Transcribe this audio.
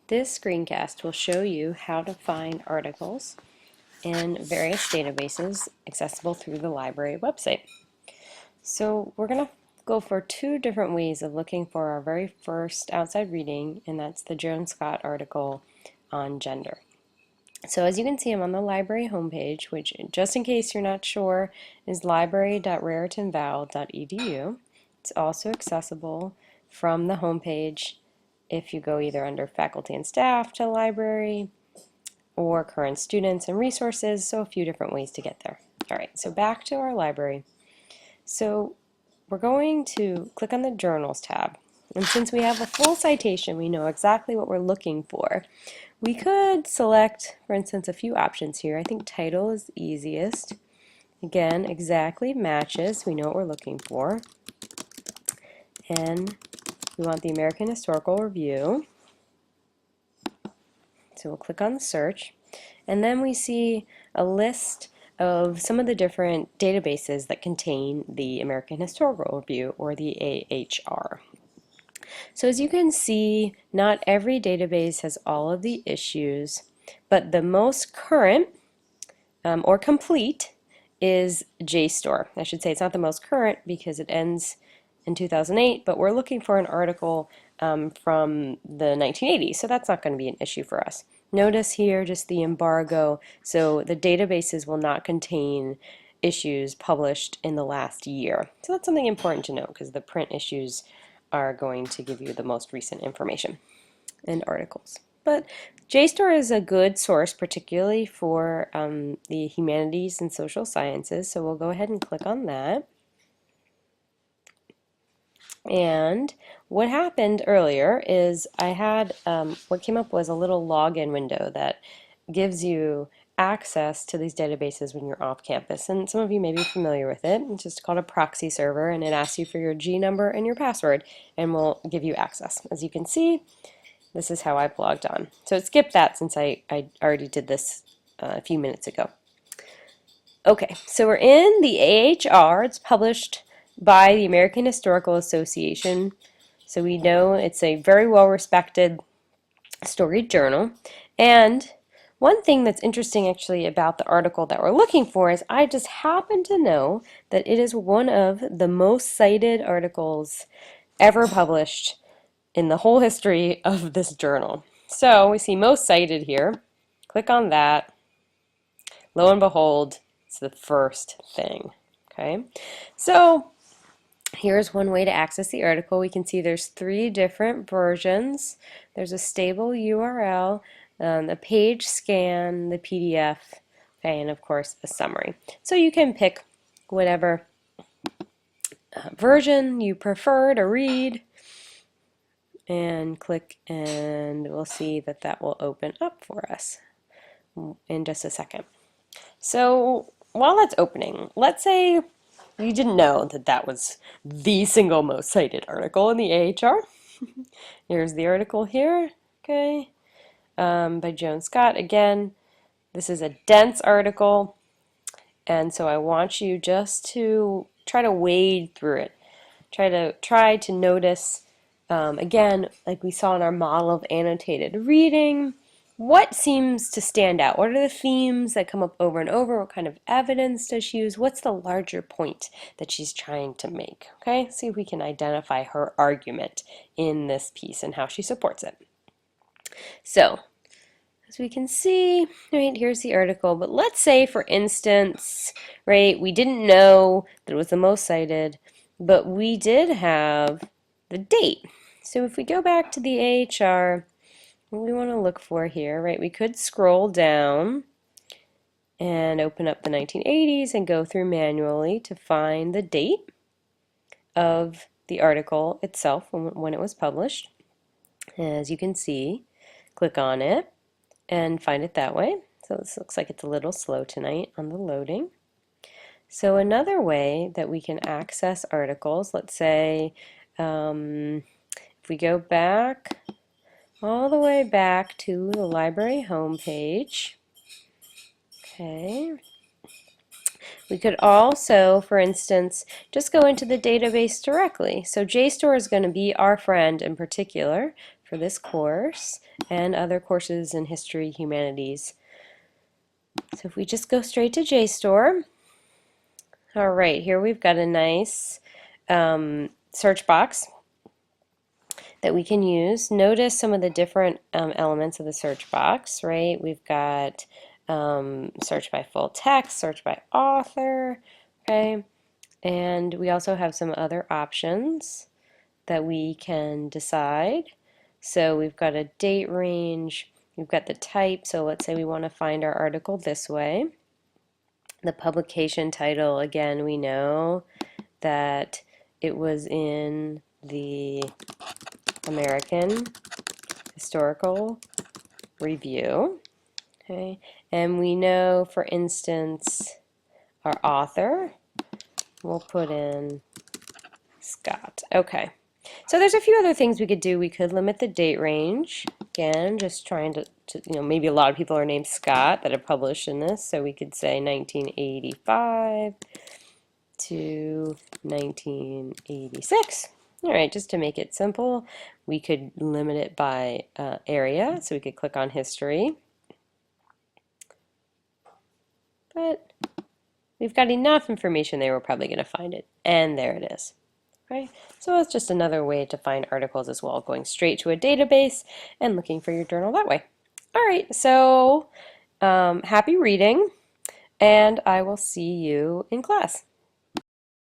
This screencast will show you how to find articles in various databases accessible through the library website. So we're going to go for two different ways of looking for our very first outside reading, and that's the Joan Scott article on gender. So as you can see, I'm on the library homepage, which, just in case you're not sure, is library.raritanval.edu. It's also accessible from the homepage if you go either under faculty and staff to library or current students and resources, so a few different ways to get there. All right, so back to our library. So we're going to click on the Journals tab. And since we have a full citation, we know exactly what we're looking for. We could select, for instance, a few options here. I think title is easiest. Again, exactly matches. We know what we're looking for. And we want the American Historical Review. So we'll click on the search. And then we see a list of some of the different databases that contain the American Historical Review, or the AHR. So as you can see, not every database has all of the issues, but the most current or complete is JSTOR. I should say it's not the most current because it ends in 2008, but we're looking for an article from the 1980s, so that's not going to be an issue for us. Notice here just the embargo, so the databases will not contain issues published in the last year. So that's something important to note because the print issues are going to give you the most recent information and articles. But JSTOR is a good source, particularly for the humanities and social sciences, so we'll go ahead and click on that. And what happened earlier is I had, what came up was a little login window that gives you access to these databases when you're off campus, and some of you may be familiar with it. It's just called a proxy server, and it asks you for your G number and your password and will give you access. As you can see, this is how I've logged on. So it skipped that since I already did this a few minutes ago. Okay, so we're in the AHR. It's published by the American Historical Association, so we know it's a very well respected storied journal. And one thing that's interesting actually about the article that we're looking for is I just happen to know that it is one of the most cited articles ever published in the whole history of this journal. So we see most cited here. Click on that. Lo and behold, it's the first thing. Okay, so here's one way to access the article. We can see there's 3 different versions. There's a stable URL, a page scan, the PDF, okay, and of course a summary. So you can pick whatever version you prefer to read and click, and we'll see that that will open up for us in just a second. So while that's opening, let's say you didn't know that that was the single most cited article in the AHR. Here's the article here, okay, by Joan Scott. Again, this is a dense article, and so I want you just to try to wade through it. Try to notice, again, like we saw in our model of annotated reading, what seems to stand out? What are the themes that come up over and over? What kind of evidence does she use? What's the larger point that she's trying to make? Okay, see if we can identify her argument in this piece and how she supports it. So, as we can see, right, here's the article, but let's say, for instance, right, we didn't know that it was the most cited, but we did have the date. So if we go back to the AHR, what we want to look for here, right, we could scroll down and open up the 1980s and go through manually to find the date of the article itself when it was published. As you can see, click on it and find it that way. So this looks like it's a little slow tonight on the loading. So another way that we can access articles, let's say if we go back all the way back to the library homepage, okay, we could also, for instance, just go into the database directly. So JSTOR is going to be our friend in particular for this course and other courses in history, humanities. So if we just go straight to JSTOR, all right, here we've got a nice search box that we can use. Notice some of the different elements of the search box, right? We've got search by full text, search by author, okay? And we also have some other options that we can decide. So we've got a date range, we've got the type, so let's say we want to find our article this way. The publication title, again, we know that it was in the American Historical Review. Okay, and we know, for instance, our author, we'll put in Scott. Okay, so there's a few other things we could do. We could limit the date range. Again, just trying to maybe a lot of people are named Scott that have published in this, so we could say 1985 to 1986. All right, just to make it simple, we could limit it by area, so we could click on history. But we've got enough information there, we're probably going to find it. And there it is. Okay, so that's just another way to find articles as well, going straight to a database and looking for your journal that way. All right, so happy reading, and I will see you in class.